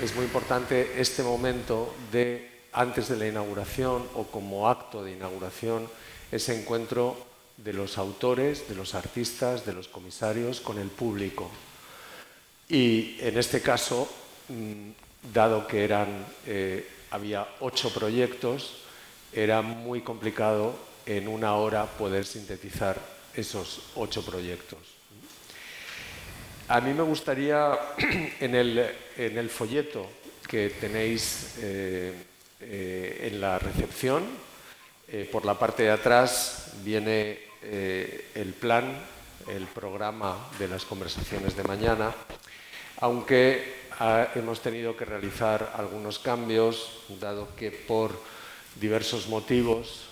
Es muy importante este momento antes de la inauguración o como acto de inauguración, ese encuentro de los autores, de los artistas, de los comisarios con el público. Y en este caso, dado que había 8 proyectos, era muy complicado en una hora poder sintetizar esos 8 proyectos. A mí me gustaría, en el folleto que tenéis en la recepción, por la parte de atrás viene el plan, el programa de las conversaciones de mañana, aunque hemos tenido que realizar algunos cambios, dado que por diversos motivos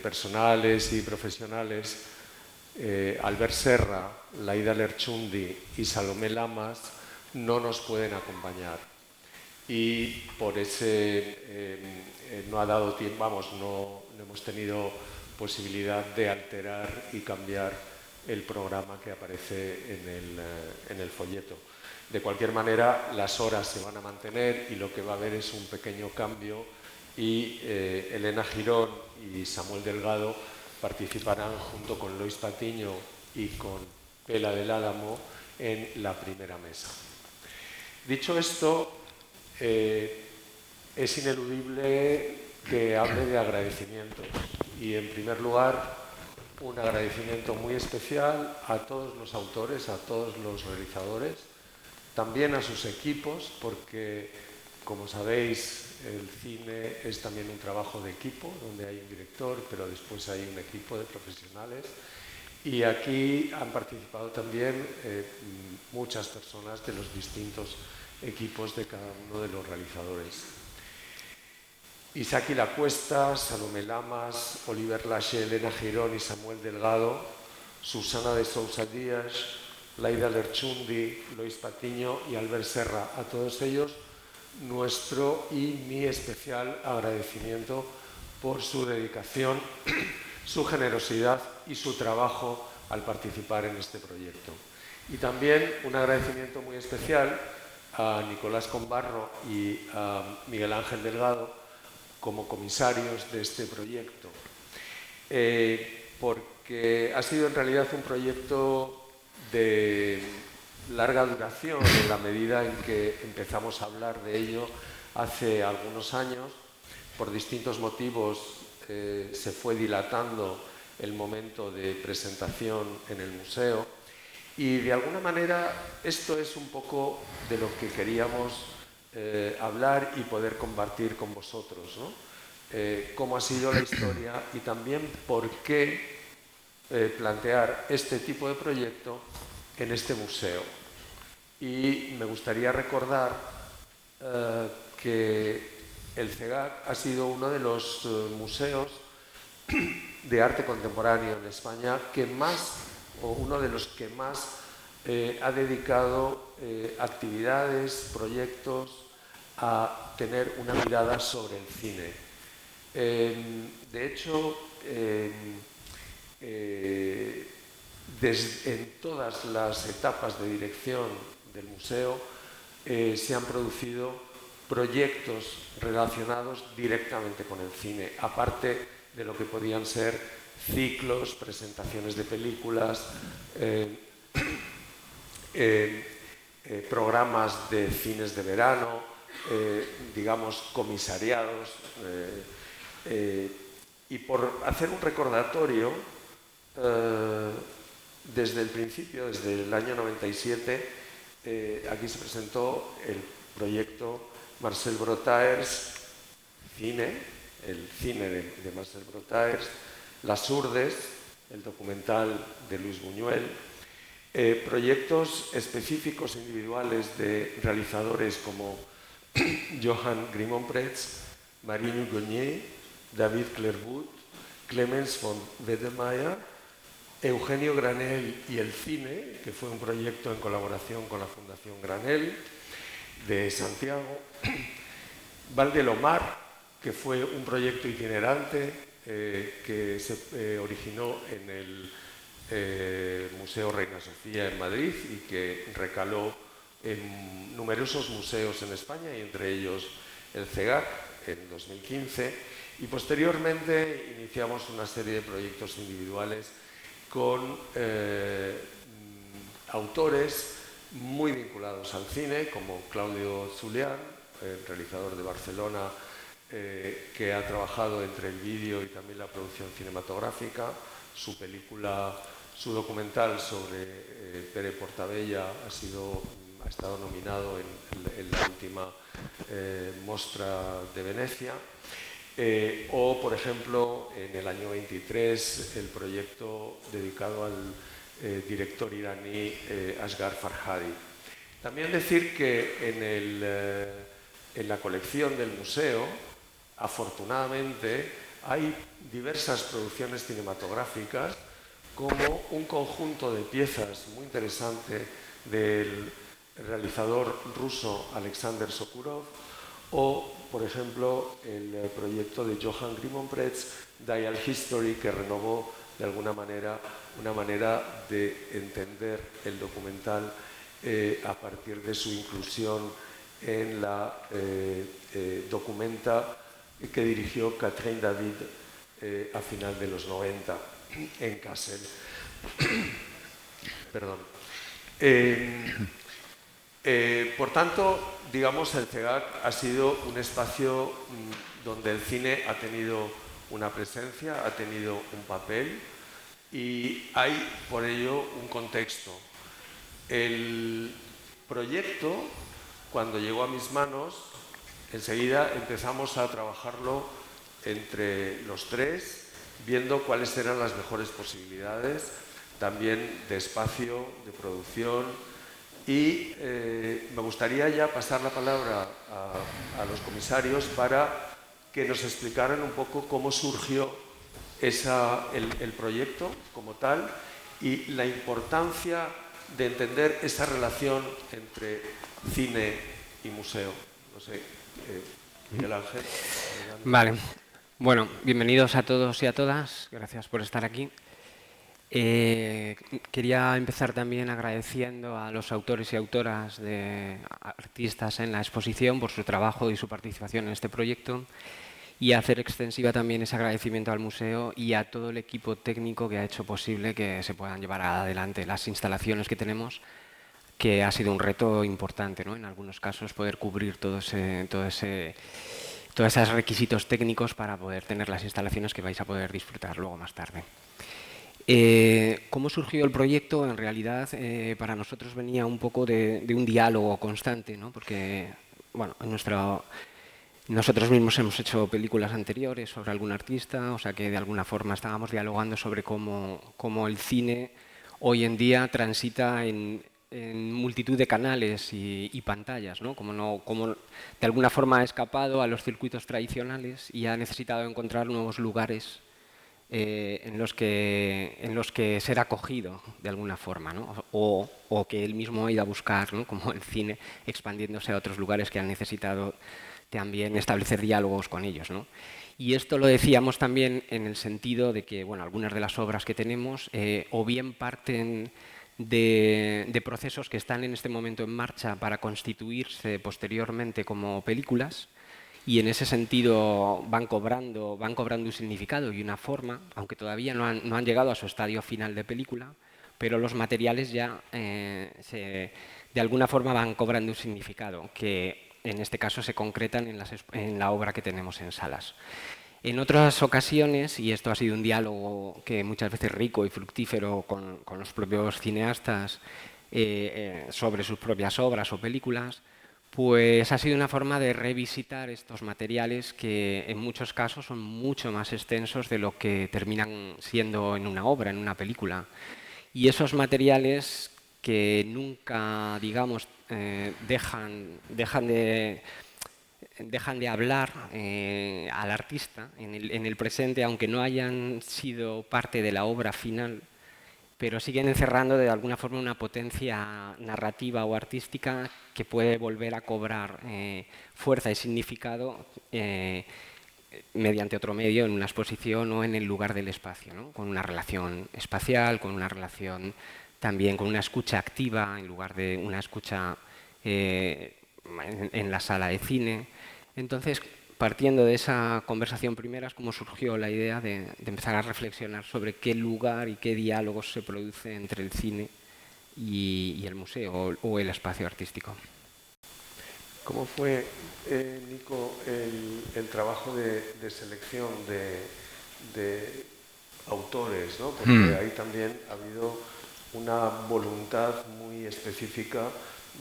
personales y profesionales, Albert Serra, Laïda Lerchundi y Salomé Lamas no nos pueden acompañar. Y por ese no ha dado tiempo, no hemos tenido posibilidad de alterar y cambiar el programa que aparece en el folleto. De cualquier manera, las horas se van a mantener y lo que va a haber es un pequeño cambio y Elena Girón y Samuel Delgado participarán junto con Lois Patiño y con Pela del Álamo en la primera mesa. Dicho esto, es ineludible que hable de agradecimientos y, en primer lugar, un agradecimiento muy especial a todos los autores, a todos los realizadores, también a sus equipos, porque, como sabéis, el cine es también un trabajo de equipo, donde hay un director, pero después hay un equipo de profesionales. Y aquí han participado también muchas personas de los distintos equipos de cada uno de los realizadores. Isaki Lacuesta, Salomé Lamas, Oliver Lache, Elena Girón y Samuel Delgado, Susana de Sousa Díaz, Laïda Lerchundi, Lois Patiño y Albert Serra. A todos ellos, nuestro y mi especial agradecimiento por su dedicación, su generosidad y su trabajo al participar en este proyecto. Y también un agradecimiento muy especial a Nicolás Combarro y a Miguel Ángel Delgado como comisarios de este proyecto, porque ha sido en realidad un proyecto de larga duración en la medida en que empezamos a hablar de ello hace algunos años. Por distintos motivos se fue dilatando el momento de presentación en el museo y, de alguna manera, esto es un poco de lo que queríamos hablar y poder compartir con vosotros, ¿no? Cómo ha sido la historia y también por qué plantear este tipo de proyecto en este museo. Y me gustaría recordar que el CEGAC ha sido uno de los museos de arte contemporáneo en España que más, o uno de los que más, ha dedicado actividades, proyectos a tener una mirada sobre el cine. De hecho, en todas las etapas de dirección del museo se han producido proyectos relacionados directamente con el cine, aparte de lo que podían ser ciclos, presentaciones de películas, programas de cines de verano, digamos, comisariados. Y por hacer un recordatorio, desde el principio, desde el año 97, aquí se presentó el proyecto Marcel Brotaers Cine, el cine de Marcel Brotaers, Las Urdes, el documental de Luis Buñuel, proyectos específicos individuales de realizadores como Johan Grimond-Pretz, Marine Gognier, David Clairvout, Clemens von Wedemeyer, Eugenio Granel y el cine, que fue un proyecto en colaboración con la Fundación Granel de Santiago, Valdelomar, que fue un proyecto itinerante que se originó en el Museo Reina Sofía en Madrid y que recaló en numerosos museos en España y entre ellos el CEGAC en 2015, y posteriormente iniciamos una serie de proyectos individuales con autores muy vinculados al cine, como Claudio Zulián, el realizador de Barcelona, que ha trabajado entre el vídeo y también la producción cinematográfica. Su documental sobre Pere Portabella ha estado nominado en la última Mostra de Venecia. O, por ejemplo, en el año 23, el proyecto dedicado al director iraní Asghar Farhadi. También decir que en la colección del museo, afortunadamente, hay diversas producciones cinematográficas, como un conjunto de piezas muy interesante del realizador ruso Alexander Sokurov, o, por ejemplo, el proyecto de Johann Grimonprez, Dial History, que renovó de alguna manera una manera de entender el documental a partir de su inclusión en la documenta que dirigió Catherine David a final de los 90 en Kassel. Perdón. Por tanto, digamos, el CEGAC ha sido un espacio donde el cine ha tenido una presencia, ha tenido un papel, y hay por ello un contexto. El proyecto, cuando llegó a mis manos, enseguida empezamos a trabajarlo entre los tres, viendo cuáles eran las mejores posibilidades, también de espacio, de producción, y me gustaría ya pasar la palabra a los comisarios para que nos explicaran un poco cómo surgió el proyecto como tal y la importancia de entender esa relación entre cine y museo. No sé, Miguel Ángel. Vale. Bueno, bienvenidos a todos y a todas. Gracias por estar aquí. Quería empezar también agradeciendo a los autores y autoras de artistas en la exposición por su trabajo y su participación en este proyecto, y hacer extensiva también ese agradecimiento al museo y a todo el equipo técnico que ha hecho posible que se puedan llevar adelante las instalaciones que tenemos, que ha sido un reto importante, ¿no? En algunos casos poder cubrir todos esos requisitos técnicos para poder tener las instalaciones que vais a poder disfrutar luego más tarde. ¿Cómo surgió el proyecto? En realidad, para nosotros venía un poco de un diálogo constante, ¿no? Porque, bueno, nosotros mismos hemos hecho películas anteriores sobre algún artista, o sea que de alguna forma estábamos dialogando sobre cómo el cine hoy en día transita en multitud de canales y pantallas, ¿no? Como de alguna forma ha escapado a los circuitos tradicionales y ha necesitado encontrar nuevos lugares en los que ser acogido de alguna forma, ¿no? o que él mismo ha ido a buscar, ¿no? Como el cine, expandiéndose a otros lugares que han necesitado también establecer diálogos con ellos, ¿no? Y esto lo decíamos también en el sentido de que, bueno, algunas de las obras que tenemos o bien parten de procesos que están en este momento en marcha para constituirse posteriormente como películas, y en ese sentido van cobrando un significado y una forma, aunque todavía no han llegado a su estadio final de película, pero los materiales ya de alguna forma van cobrando un significado, que en este caso se concretan en la obra que tenemos en salas. En otras ocasiones, y esto ha sido un diálogo que muchas veces rico y fructífero con los propios cineastas sobre sus propias obras o películas, pues ha sido una forma de revisitar estos materiales que en muchos casos son mucho más extensos de lo que terminan siendo en una obra, en una película. Y esos materiales que nunca, digamos, dejan de hablar al artista en el presente, aunque no hayan sido parte de la obra final, pero siguen encerrando de alguna forma una potencia narrativa o artística que puede volver a cobrar fuerza y significado mediante otro medio, en una exposición o en el lugar del espacio, ¿no? Con una relación espacial, con una relación también con una escucha activa en lugar de una escucha en la sala de cine. Entonces, partiendo de esa conversación primera, es como surgió la idea de empezar a reflexionar sobre qué lugar y qué diálogos se produce entre el cine y el museo o el espacio artístico. ¿Cómo fue, Nico, el trabajo de selección de autores, ¿no? Porque ahí también ha habido una voluntad muy específica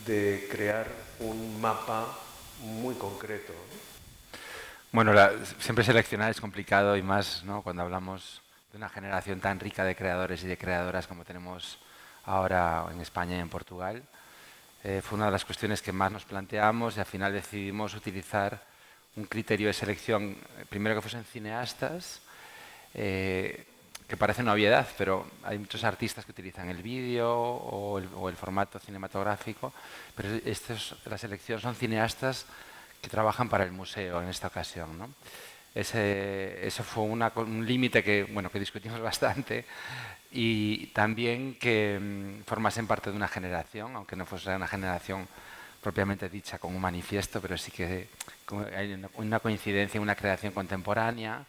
de crear un mapa muy concreto, ¿no? Bueno, siempre seleccionar es complicado y más, ¿no?, cuando hablamos de una generación tan rica de creadores y de creadoras como tenemos ahora en España y en Portugal. Fue una de las cuestiones que más nos planteamos y al final decidimos utilizar un criterio de selección, primero que fuesen cineastas, que parece una obviedad, pero hay muchos artistas que utilizan el vídeo o el formato cinematográfico, pero la selección son cineastas que trabajan para el museo en esta ocasión, ¿no? Eso fue un límite que, bueno, que discutimos bastante, y también que formasen parte de una generación, aunque no fuese una generación propiamente dicha con un manifiesto, pero sí que hay una coincidencia, una creación contemporánea,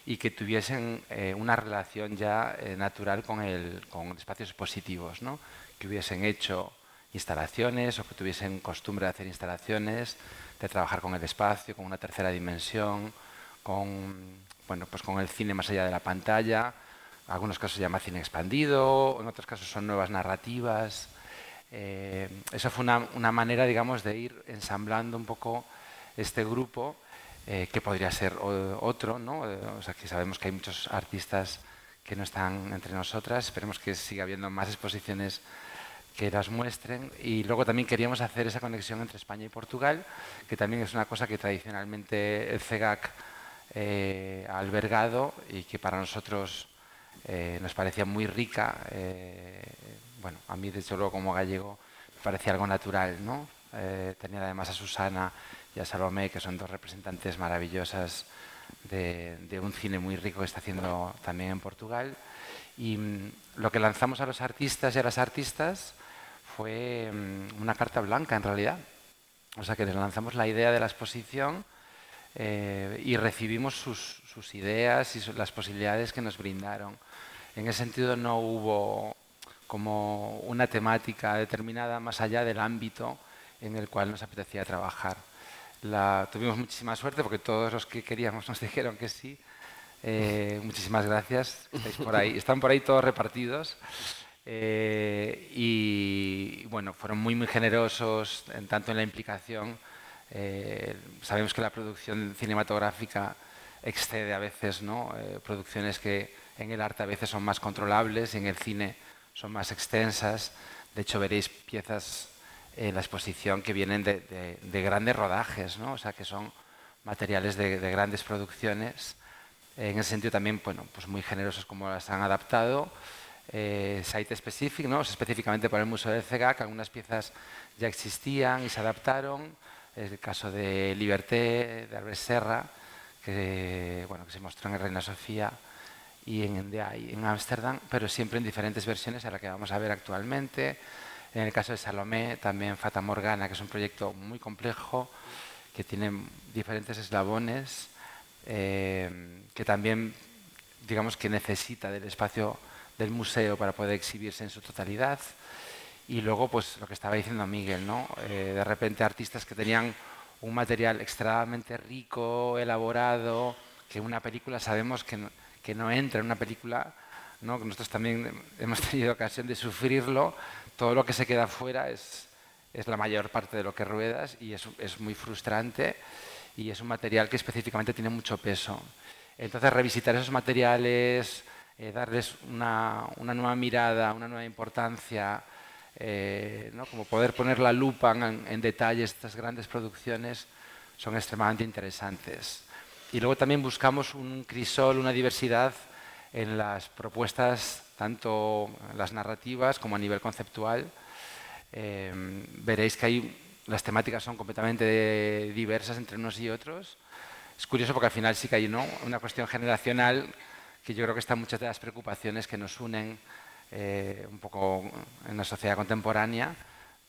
y que tuviesen una relación ya natural con espacios expositivos, ¿no? Que hubiesen hecho instalaciones o que tuviesen costumbre de hacer instalaciones, de trabajar con el espacio, con una tercera dimensión, bueno, pues con el cine más allá de la pantalla. En algunos casos se llama cine expandido, en otros casos son nuevas narrativas. Eso fue una manera, digamos, de ir ensamblando un poco este grupo, que podría ser otro, ¿no? O sea, que sabemos que hay muchos artistas que no están entre nosotras. Esperemos que siga habiendo más exposiciones que las muestren. Y luego también queríamos hacer esa conexión entre España y Portugal, que también es una cosa que tradicionalmente el CEGAC ha albergado y que para nosotros nos parecía muy rica. Bueno, a mí, de hecho, luego como gallego me parecía algo natural, ¿no? Tenía además a Susana y a Salomé, que son dos representantes maravillosas de un cine muy rico que está haciendo también en Portugal. Y lo que lanzamos a los artistas y a las artistas fue una carta blanca, en realidad. O sea, que les lanzamos la idea de la exposición y recibimos sus ideas y las posibilidades que nos brindaron. En ese sentido no hubo como una temática determinada más allá del ámbito en el cual nos apetecía trabajar. Tuvimos muchísima suerte porque todos los que queríamos nos dijeron que sí. Muchísimas gracias. Estáis por ahí, están por ahí todos repartidos. Y bueno, fueron muy generosos tanto en la implicación. Sabemos que la producción cinematográfica excede a veces, ¿no? Producciones que en el arte a veces son más controlables y en el cine son más extensas. De hecho, veréis piezas en la exposición que vienen de grandes rodajes, ¿no? O sea, que son materiales de grandes producciones. En ese sentido también, bueno, pues muy generosos como las han adaptado. Site Specific, ¿no? Específicamente para el Museo del CEGAC, algunas piezas ya existían y se adaptaron. Es el caso de Liberté, de Albert Serra, que se mostró en el Reina Sofía y en Ámsterdam, pero siempre en diferentes versiones a la que vamos a ver actualmente. En el caso de Salomé, también Fata Morgana, que es un proyecto muy complejo, que tiene diferentes eslabones, que también, digamos, que necesita del espacio del museo para poder exhibirse en su totalidad. Y luego, pues lo que estaba diciendo Miguel, ¿no? De repente artistas que tenían un material extremadamente rico, elaborado, que una película sabemos que no entra en una película, ¿no? Que nosotros también hemos tenido ocasión de sufrirlo. Todo lo que se queda fuera es la mayor parte de lo que ruedas y es muy frustrante, y es un material que específicamente tiene mucho peso. Entonces, revisitar esos materiales, darles una nueva mirada, una nueva importancia, ¿no? Como poder poner la lupa en detalle estas grandes producciones, son extremadamente interesantes. Y luego también buscamos un crisol, una diversidad en las propuestas, tanto las narrativas como a nivel conceptual. Veréis que las temáticas son completamente diversas entre unos y otros. Es curioso porque al final sí que hay, ¿no?, una cuestión generacional que yo creo que están muchas de las preocupaciones que nos unen un poco en la sociedad contemporánea,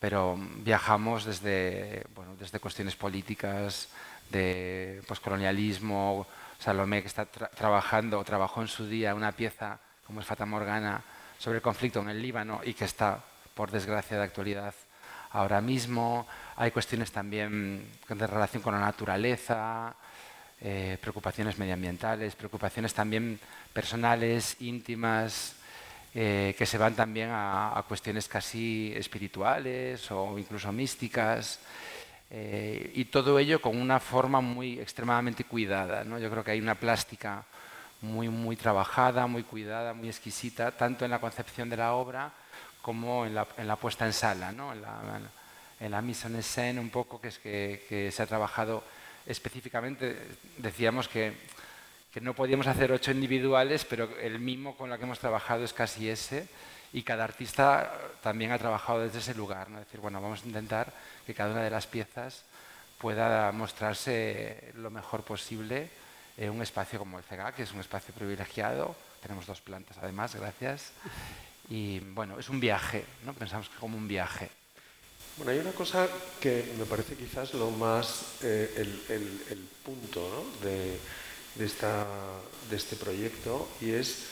pero viajamos desde, bueno, desde cuestiones políticas, de poscolonialismo. Salomé, que está trabajando o trabajó en su día una pieza como es Fata Morgana sobre el conflicto en el Líbano y que está, por desgracia, de actualidad ahora mismo. Hay cuestiones también de relación con la naturaleza, preocupaciones medioambientales, preocupaciones también personales, íntimas, que se van también a cuestiones casi espirituales o incluso místicas. Y todo ello con una forma muy extremadamente cuidada, ¿no? Yo creo que hay una plástica muy trabajada, muy cuidada, muy exquisita, tanto en la concepción de la obra como en la puesta en sala, ¿no? En la mise en scène un poco, que se ha trabajado específicamente. Decíamos que no podíamos hacer 8 individuales, pero el mimo con el que hemos trabajado es casi ese, y cada artista también ha trabajado desde ese lugar, ¿no? Es decir, bueno, vamos a intentar que cada una de las piezas pueda mostrarse lo mejor posible en un espacio como el CEGA, que es un espacio privilegiado. Tenemos 2 plantas además, gracias. Y bueno, es un viaje, ¿no? Pensamos que como un viaje. Bueno, hay una cosa que me parece quizás lo más, el punto, ¿no? de este proyecto, y es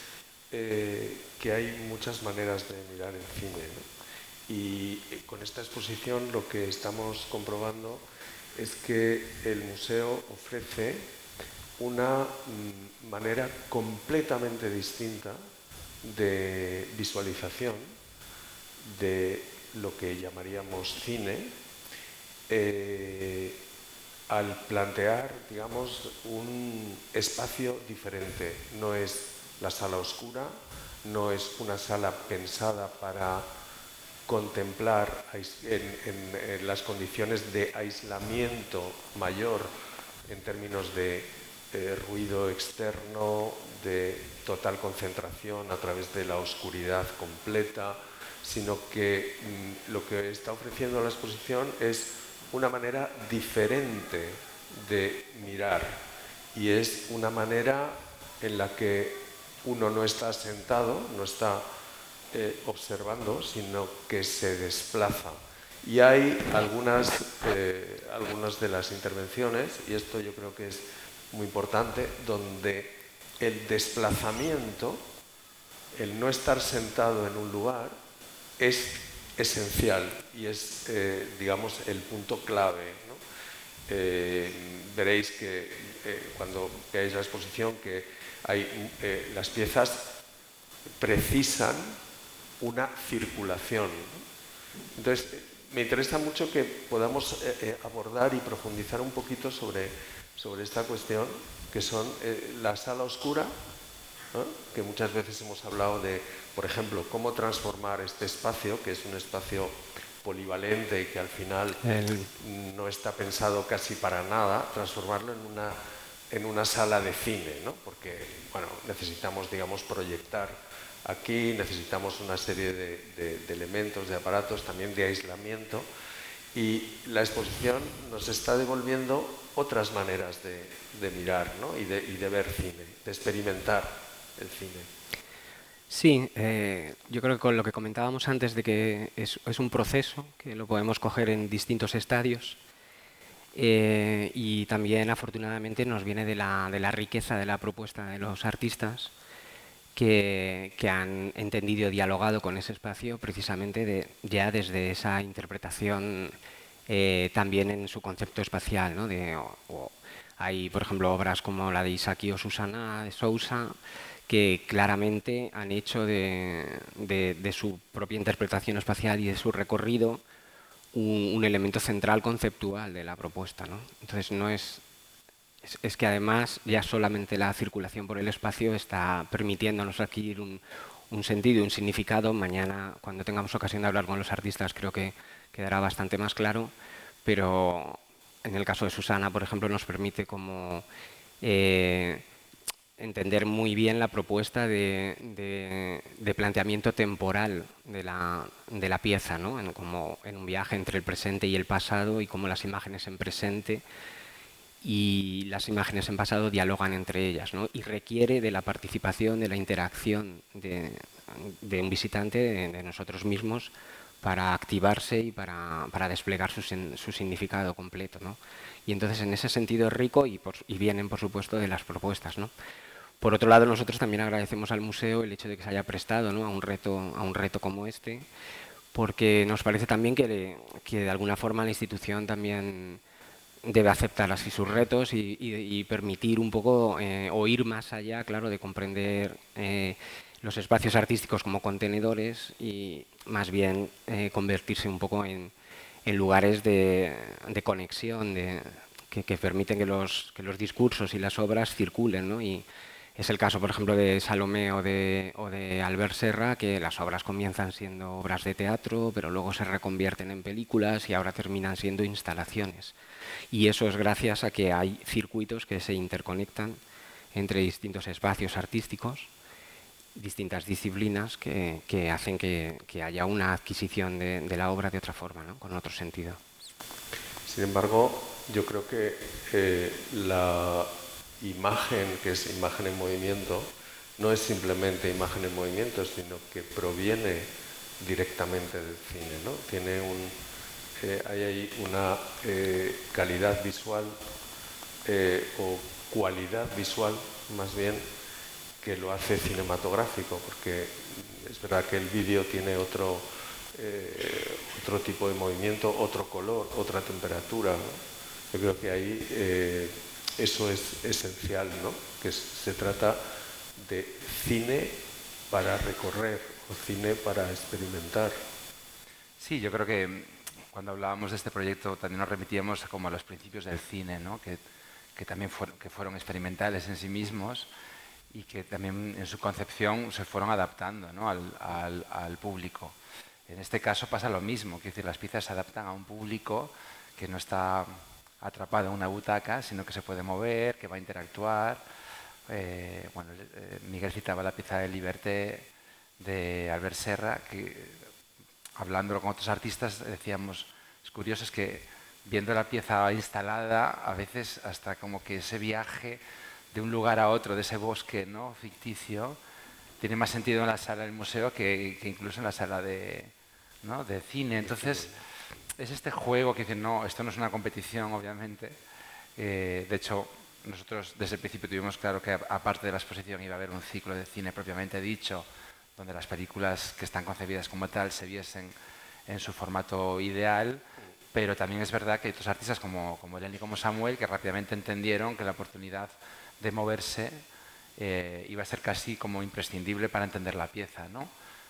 que hay muchas maneras de mirar el cine, ¿no? Y con esta exposición lo que estamos comprobando es que el museo ofrece una manera completamente distinta de visualización de lo que llamaríamos cine, al plantear, digamos, un espacio diferente. No es la sala oscura, no es una sala pensada para contemplar en las condiciones de aislamiento mayor en términos de ruido externo, de total concentración a través de la oscuridad completa, sino que lo que está ofreciendo la exposición es una manera diferente de mirar, y es una manera en la que uno no está sentado, no está observando, sino que se desplaza. Y hay algunas de las intervenciones, y esto yo creo que es muy importante, donde el desplazamiento, el no estar sentado en un lugar, es esencial y es, digamos, el punto clave, ¿no? Veréis que cuando veáis la exposición que hay, las piezas precisan una circulación, ¿no? Entonces, me interesa mucho que podamos abordar y profundizar un poquito sobre esta cuestión, que son la sala oscura, ¿no? Que muchas veces hemos hablado de, por ejemplo, cómo transformar este espacio, que es un espacio polivalente y que al final no está pensado casi para nada, transformarlo en una sala de cine, ¿no? Porque, bueno, necesitamos, digamos, proyectar aquí, necesitamos una serie de elementos, de aparatos, también de aislamiento, y la exposición nos está devolviendo otras maneras de mirar, ¿no? y de ver cine, de experimentar el cine. Sí, yo creo que con lo que comentábamos antes de que es un proceso, que lo podemos coger en distintos estadios, y también afortunadamente nos viene de la riqueza de la propuesta de los artistas que han entendido y dialogado con ese espacio precisamente ya desde esa interpretación también en su concepto espacial, ¿no? Hay, por ejemplo, obras como la de Isaki o Susana de Sousa, que claramente han hecho de su propia interpretación espacial y de su recorrido un elemento central conceptual de la propuesta, ¿no? Entonces no es que además ya solamente la circulación por el espacio está permitiéndonos adquirir un sentido y un significado. Mañana, cuando tengamos ocasión de hablar con los artistas, creo que quedará bastante más claro, pero en el caso de Susana, por ejemplo, nos permite como entender muy bien la propuesta de planteamiento temporal de la pieza, ¿no? Como en un viaje entre el presente y el pasado, y cómo las imágenes en presente y las imágenes en pasado dialogan entre ellas, ¿no? Y requiere de la participación, de la interacción de un visitante, de nosotros mismos, para activarse y para desplegar su significado completo, ¿no? Y entonces en ese sentido es rico y vienen, por supuesto, de las propuestas, ¿no? Por otro lado, nosotros también agradecemos al museo el hecho de que se haya prestado, ¿no?, a un reto como este, porque nos parece también que de alguna forma la institución también debe aceptar así sus retos y permitir un poco o ir más allá, claro, de comprender los espacios artísticos como contenedores y más bien convertirse un poco en lugares de conexión, que permiten que los discursos y las obras circulen, ¿no? Y es el caso, por ejemplo, de Salomé o de Albert Serra, que las obras comienzan siendo obras de teatro, pero luego se reconvierten en películas y ahora terminan siendo instalaciones. Y eso es gracias a que hay circuitos que se interconectan entre distintos espacios artísticos, distintas disciplinas que hacen que haya una adquisición de la obra de otra forma, ¿no?, con otro sentido. Sin embargo, yo creo que la imagen, que es imagen en movimiento, no es simplemente imagen en movimiento, sino que proviene directamente del cine, ¿no? Tiene hay ahí una calidad visual o cualidad visual, más bien, que lo hace cinematográfico, porque es verdad que el vídeo tiene otro tipo de movimiento, otro color, otra temperatura, ¿no? Yo creo que ahí eso es esencial, ¿no? Que se trata de cine para recorrer o cine para experimentar. Sí, yo creo que cuando hablábamos de este proyecto también nos remitíamos como a los principios del cine, ¿no? que también fueron experimentales en sí mismos y que también en su concepción se fueron adaptando, ¿no?, al público. En este caso pasa lo mismo, es decir, las piezas se adaptan a un público que no está atrapado en una butaca, sino que se puede mover, que va a interactuar. Miguel citaba la pieza de Liberté de Albert Serra, que hablándolo con otros artistas decíamos, es curioso, es que viendo la pieza instalada, a veces hasta como que ese viaje de un lugar a otro, de ese bosque, ¿no?, ficticio, tiene más sentido en la sala del museo que incluso en la sala ¿no?, de cine. Entonces, es este juego que dicen, no, esto no es una competición, obviamente. De hecho, nosotros desde el principio tuvimos claro que aparte de la exposición iba a haber un ciclo de cine propiamente dicho, donde las películas que están concebidas como tal se viesen en su formato ideal, pero también es verdad que hay otros artistas como Eleni y como Samuel que rápidamente entendieron que la oportunidad de moverse iba a ser casi como imprescindible para entender la pieza, ¿no?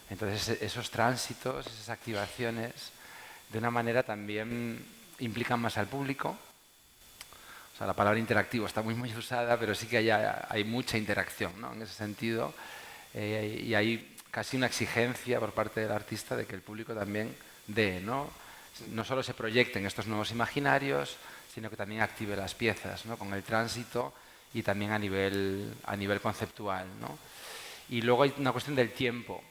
Entonces esos tránsitos, esas activaciones, de una manera también implican más al público. O sea, la palabra interactivo está muy usada, pero sí que hay mucha interacción, ¿no?, en ese sentido, y hay casi una exigencia por parte del artista de que el público también no solo se proyecten estos nuevos imaginarios, sino que también active las piezas, ¿no?, con el tránsito y también a nivel conceptual, ¿no? Y luego hay una cuestión del tiempo.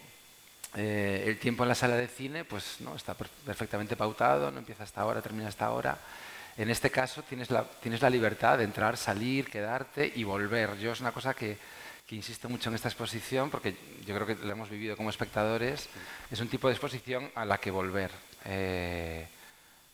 El tiempo en la sala de cine pues, ¿no?, está perfectamente pautado, no empieza hasta ahora, termina hasta ahora. En este caso tienes la libertad de entrar, salir, quedarte y volver. Yo es una cosa que insisto mucho en esta exposición, porque yo creo que lo hemos vivido como espectadores. Es un tipo de exposición a la que volver.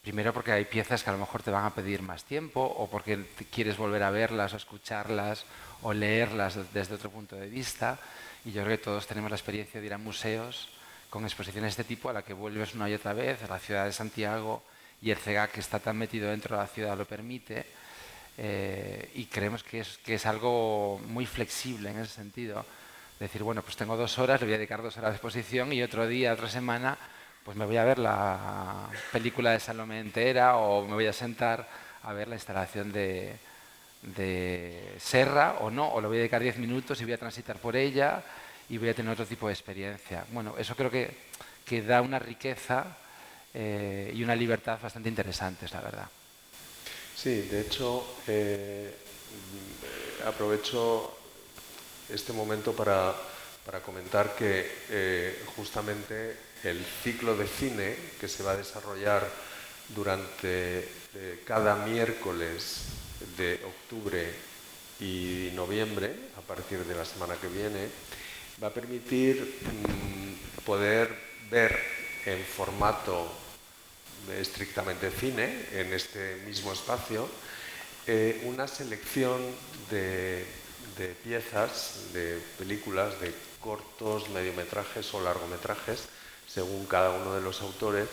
Primero porque hay piezas que a lo mejor te van a pedir más tiempo, o porque quieres volver a verlas o escucharlas o leerlas desde otro punto de vista. Y yo creo que todos tenemos la experiencia de ir a museos con exposiciones de este tipo a la que vuelves una y otra vez. La ciudad de Santiago y el CEGAC, que está tan metido dentro de la ciudad, lo permite. Y creemos que es algo muy flexible en ese sentido. Decir, bueno, pues tengo 2 horas, le voy a dedicar 2 horas de exposición y otro día, otra semana, pues me voy a ver la película de Salomé entera o me voy a sentar a ver la instalación de Serra o no, o le voy a dedicar 10 minutos y voy a transitar por ella y voy a tener otro tipo de experiencia. Bueno, eso creo que da una riqueza y una libertad bastante interesantes, la verdad. Sí, de hecho, aprovecho este momento para comentar que justamente el ciclo de cine que se va a desarrollar durante cada miércoles de octubre y noviembre, a partir de la semana que viene, va a permitir poder ver en formato estrictamente cine, en este mismo espacio, una selección de piezas, de películas, de cortos, mediometrajes o largometrajes, según cada uno de los autores,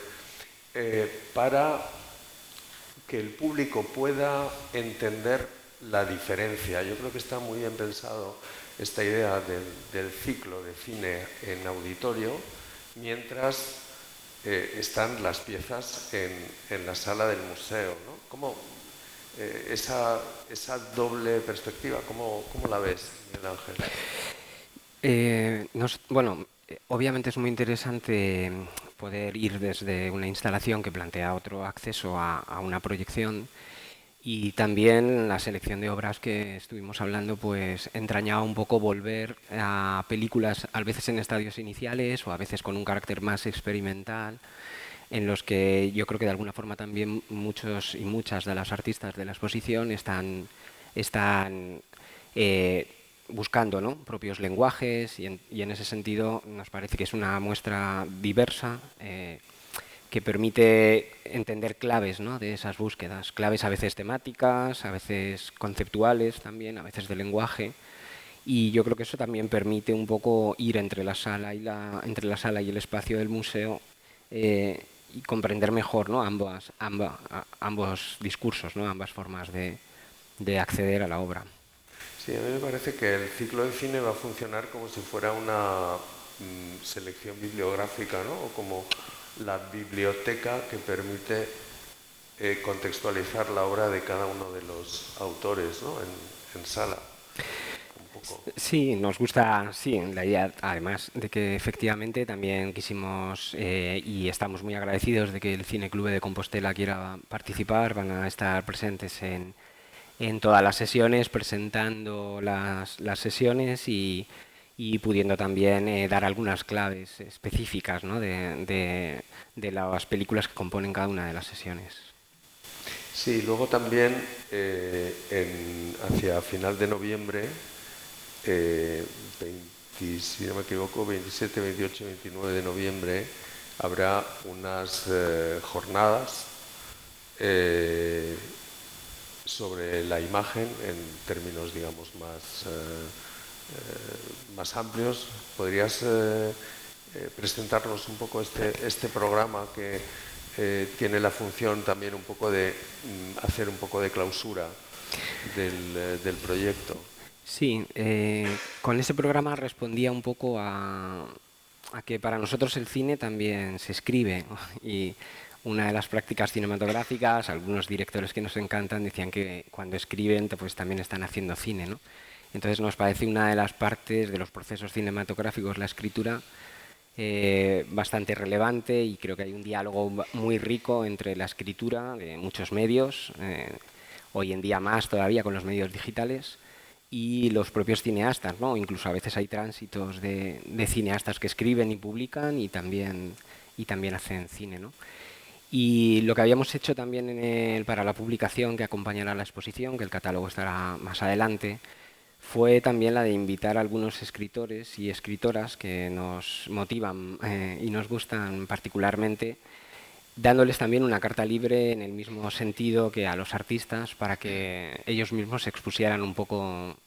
para que el público pueda entender la diferencia. Yo creo que está muy bien pensado esta idea del ciclo de cine en auditorio, mientras están las piezas en la sala del museo, ¿no? ¿Cómo, esa doble perspectiva, ¿cómo la ves, Miguel Ángel? Bueno, obviamente es muy interesante poder ir desde una instalación que plantea otro acceso a una proyección, y también la selección de obras que estuvimos hablando pues entrañaba un poco volver a películas a veces en estadios iniciales o a veces con un carácter más experimental, en los que yo creo que de alguna forma también muchos y muchas de las artistas de la exposición están buscando, ¿no?, propios lenguajes, y en ese sentido nos parece que es una muestra diversa, que permite entender claves, ¿no?, de esas búsquedas, claves a veces temáticas, a veces conceptuales también, a veces de lenguaje. Y yo creo que eso también permite un poco ir entre la sala y el espacio del museo, y comprender mejor, ¿no?, ambos discursos, ¿no?, ambas formas de acceder a la obra. Sí, a mí me parece que el ciclo de cine va a funcionar como si fuera una selección bibliográfica, ¿no?, o como la biblioteca que permite contextualizar la obra de cada uno de los autores, ¿no?, en sala. Sí, nos gusta, sí, la idea, además de que efectivamente también quisimos y estamos muy agradecidos de que el Cine Club de Compostela quiera participar. Van a estar presentes en todas las sesiones, presentando las sesiones y pudiendo también dar algunas claves específicas, ¿no?, de las películas que componen cada una de las sesiones. Sí, luego también hacia final de noviembre, si no me equivoco, 27, 28 y 29 de noviembre, habrá unas jornadas sobre la imagen en términos, digamos, más amplios. ¿Podrías presentarnos un poco este programa que tiene la función también un poco de hacer un poco de clausura del proyecto? Sí, con ese programa respondía un poco a que para nosotros el cine también se escribe, y una de las prácticas cinematográficas, algunos directores que nos encantan decían que cuando escriben pues también están haciendo cine, ¿no? Entonces nos parece una de las partes de los procesos cinematográficos, la escritura, bastante relevante, y creo que hay un diálogo muy rico entre la escritura de muchos medios, hoy en día más todavía con los medios digitales, y los propios cineastas, ¿no? Incluso a veces hay tránsitos de cineastas que escriben y publican y también hacen cine, ¿no? Y lo que habíamos hecho también para la publicación que acompañará la exposición, que el catálogo estará más adelante, fue también la de invitar a algunos escritores y escritoras que nos motivan y nos gustan particularmente, dándoles también una carta libre en el mismo sentido que a los artistas, para que ellos mismos expusieran un poco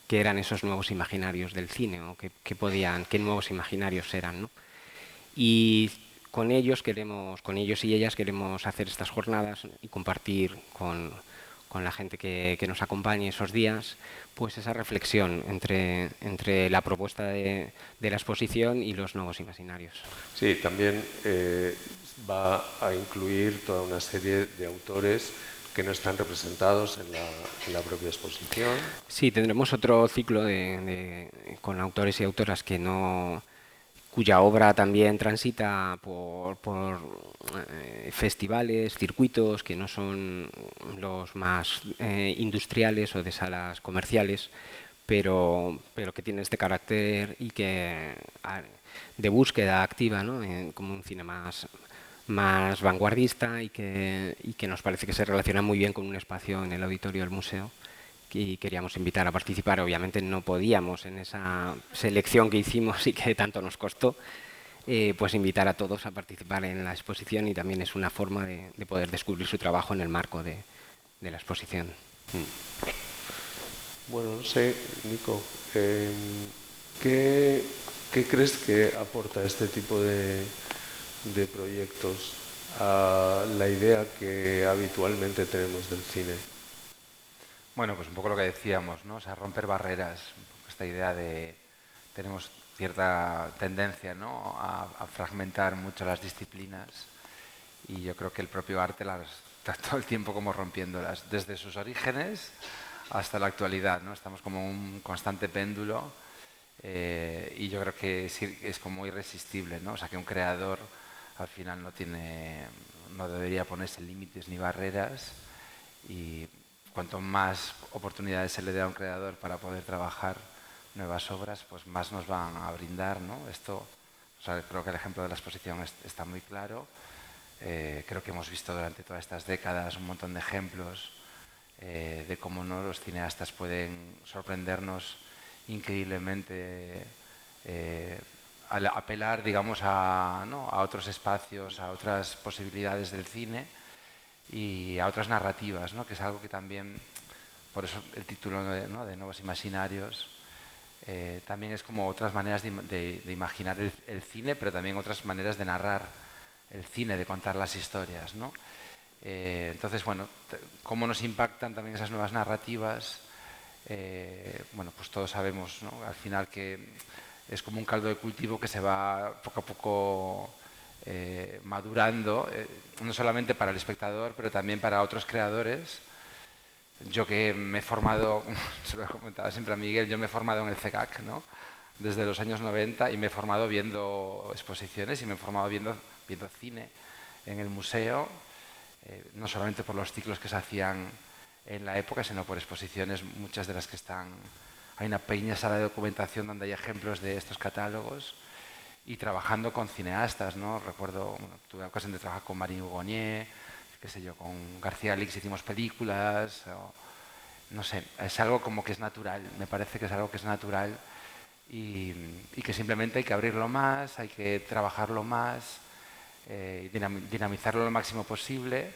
qué eran esos nuevos imaginarios del cine, o qué nuevos imaginarios eran, ¿no? Y con ellos y ellas queremos hacer estas jornadas y compartir con la gente que nos acompañe esos días, pues esa reflexión entre la propuesta de la exposición y los nuevos imaginarios. Sí, también va a incluir toda una serie de autores que no están representados en la propia exposición. Sí, tendremos otro ciclo con autores y autoras cuya obra también transita por festivales, circuitos que no son los más industriales o de salas comerciales, pero que tienen este carácter y de búsqueda activa, ¿no?, como un cine más vanguardista, y que nos parece que se relaciona muy bien con un espacio en el auditorio del museo, y queríamos invitar a participar. Obviamente no podíamos en esa selección que hicimos y que tanto nos costó, pues invitar a todos a participar en la exposición y también es una forma de poder descubrir su trabajo en el marco de la exposición. Bueno, no sé, Nico, ¿qué crees que aporta este tipo de proyectos a la idea que habitualmente tenemos del cine? Bueno, pues un poco lo que decíamos, ¿no? O sea, romper barreras, esta idea de tenemos cierta tendencia, ¿no? a fragmentar mucho las disciplinas y yo creo que el propio arte las está todo el tiempo como rompiéndolas, desde sus orígenes hasta la actualidad, ¿no? Estamos como un constante péndulo y yo creo que es como irresistible, ¿no? O sea, que un creador al final no debería ponerse límites ni barreras y cuanto más oportunidades se le dé a un creador para poder trabajar nuevas obras, pues más nos van a brindar, ¿no? Esto, o sea, creo que el ejemplo de la exposición está muy claro. Creo que hemos visto durante todas estas décadas un montón de ejemplos de cómo ¿no? los cineastas pueden sorprendernos increíblemente al apelar, digamos, ¿no? a otros espacios, a otras posibilidades del cine y a otras narrativas, ¿no? Que es algo que también, por eso el título ¿no? de Nuevos Imaginarios, también es como otras maneras de imaginar el cine, pero también otras maneras de narrar el cine, de contar las historias, ¿no? Entonces, bueno, cómo nos impactan también esas nuevas narrativas. Bueno, pues todos sabemos, ¿no? Al final que es como un caldo de cultivo que se va poco a poco madurando, no solamente para el espectador, pero también para otros creadores. Yo que me he formado, se lo he comentado siempre a Miguel, yo me he formado en el CECAC, ¿no? Desde los años 90 y me he formado viendo exposiciones y me he formado viendo cine en el museo, no solamente por los ciclos que se hacían en la época, sino por exposiciones, muchas de las que están... Hay una pequeña sala de documentación donde hay ejemplos de estos catálogos y trabajando con cineastas, ¿no? Recuerdo, bueno, tuve la ocasión de trabajar con Marie Hugonnier, qué sé yo, con García Lix hicimos películas, no sé, es algo como que es natural, me parece que es algo que es natural y que simplemente hay que abrirlo más, hay que trabajarlo más, dinamizarlo lo máximo posible.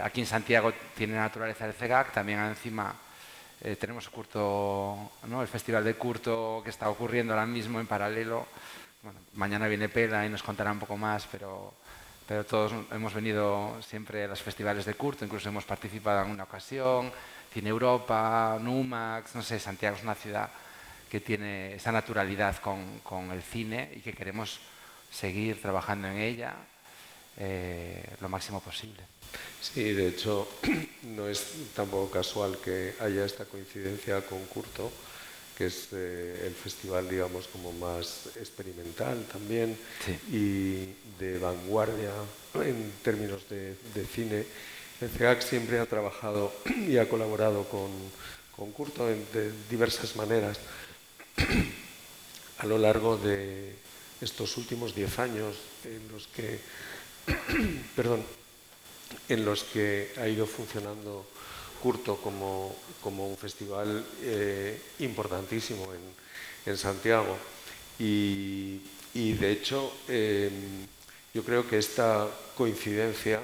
Aquí en Santiago tiene naturaleza el CEGAC, también encima tenemos Curto, ¿no? El Festival de Curto que está ocurriendo ahora mismo en paralelo. Bueno, mañana viene Pela y nos contará un poco más, pero todos hemos venido siempre a los festivales de Curto, incluso hemos participado en una ocasión, Cine Europa, Numax, no sé, Santiago es una ciudad que tiene esa naturalidad con el cine y que queremos seguir trabajando en ella lo máximo posible. Sí, de hecho, no es tampoco casual que haya esta coincidencia con Curto, que es el festival, digamos, como más experimental también Sí. y de vanguardia en términos de cine. El CEAC siempre ha trabajado y ha colaborado con Curto de diversas maneras a lo largo de estos últimos 10 años en los que, perdón, en los que ha ido funcionando Curto como un festival importantísimo en Santiago. Y de hecho, yo creo que esta coincidencia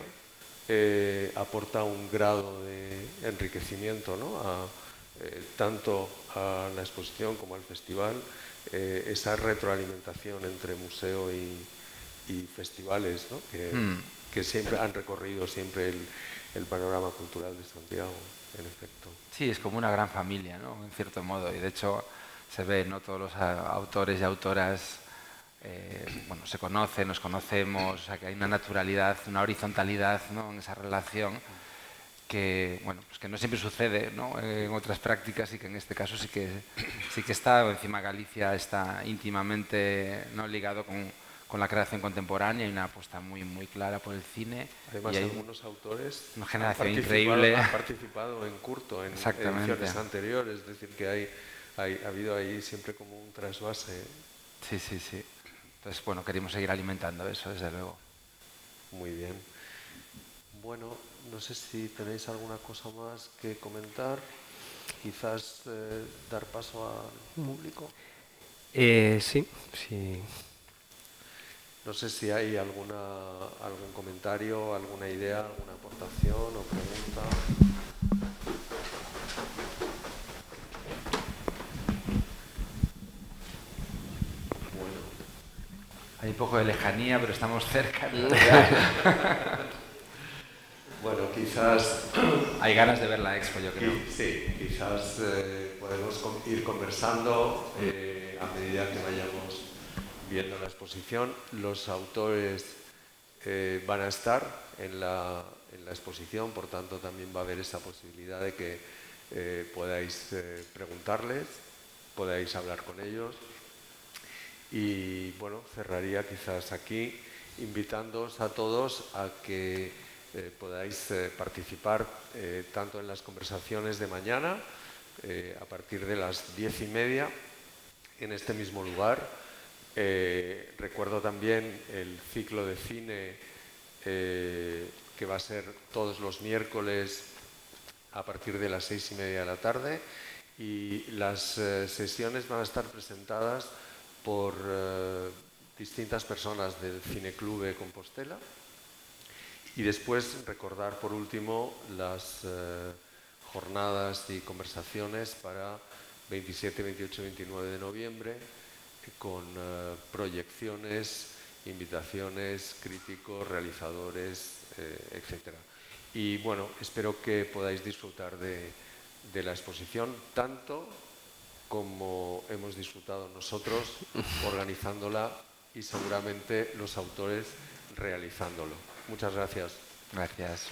aporta un grado de enriquecimiento, ¿no? Tanto a la exposición como al festival, esa retroalimentación entre museo y festivales, ¿no? Que siempre han recorrido siempre el panorama cultural de Santiago, en efecto. Sí, es como una gran familia, ¿no? En cierto modo, y de hecho se ve, ¿no? Todos los autores y autoras bueno, se conocen, nos conocemos, o sea que hay una naturalidad, una horizontalidad, ¿no? En esa relación que, bueno, pues que no siempre sucede, ¿no? En otras prácticas y que en este caso sí que está, encima Galicia está íntimamente, ¿no? ligado con la creación contemporánea y una apuesta muy, muy clara por el cine. Además, y hay algunos autores una generación increíble. Han participado en Curto, en ediciones anteriores, es decir, que ha habido ahí siempre como un trasvase. Sí, sí, sí. Entonces, bueno, queremos seguir alimentando eso, desde luego. Muy bien. Bueno, no sé si tenéis alguna cosa más que comentar, quizás dar paso al público. Sí, sí. No sé si hay algún comentario, alguna idea, alguna aportación o pregunta. Bueno. Hay un poco de lejanía, pero estamos cerca. Bueno, quizás... Hay ganas de ver la expo, yo creo. Sí, quizás podemos ir conversando a medida que vayamos viendo la exposición. Los autores van a estar en la exposición, por tanto también va a haber esa posibilidad de que podáis preguntarles, podáis hablar con ellos. Y bueno, cerraría quizás aquí invitándoos a todos a que podáis participar tanto en las conversaciones de mañana, a partir de las 10:30, en este mismo lugar. Recuerdo también el ciclo de cine que va a ser todos los miércoles a partir de las 6:30 de la tarde, y las sesiones van a estar presentadas por distintas personas del Cineclub de Compostela. Y después recordar por último las jornadas y conversaciones para 27, 28, 29 de noviembre, con proyecciones, invitaciones, críticos, realizadores, etc. Y bueno, espero que podáis disfrutar de la exposición tanto como hemos disfrutado nosotros organizándola y seguramente los autores realizándolo. Muchas gracias. Gracias.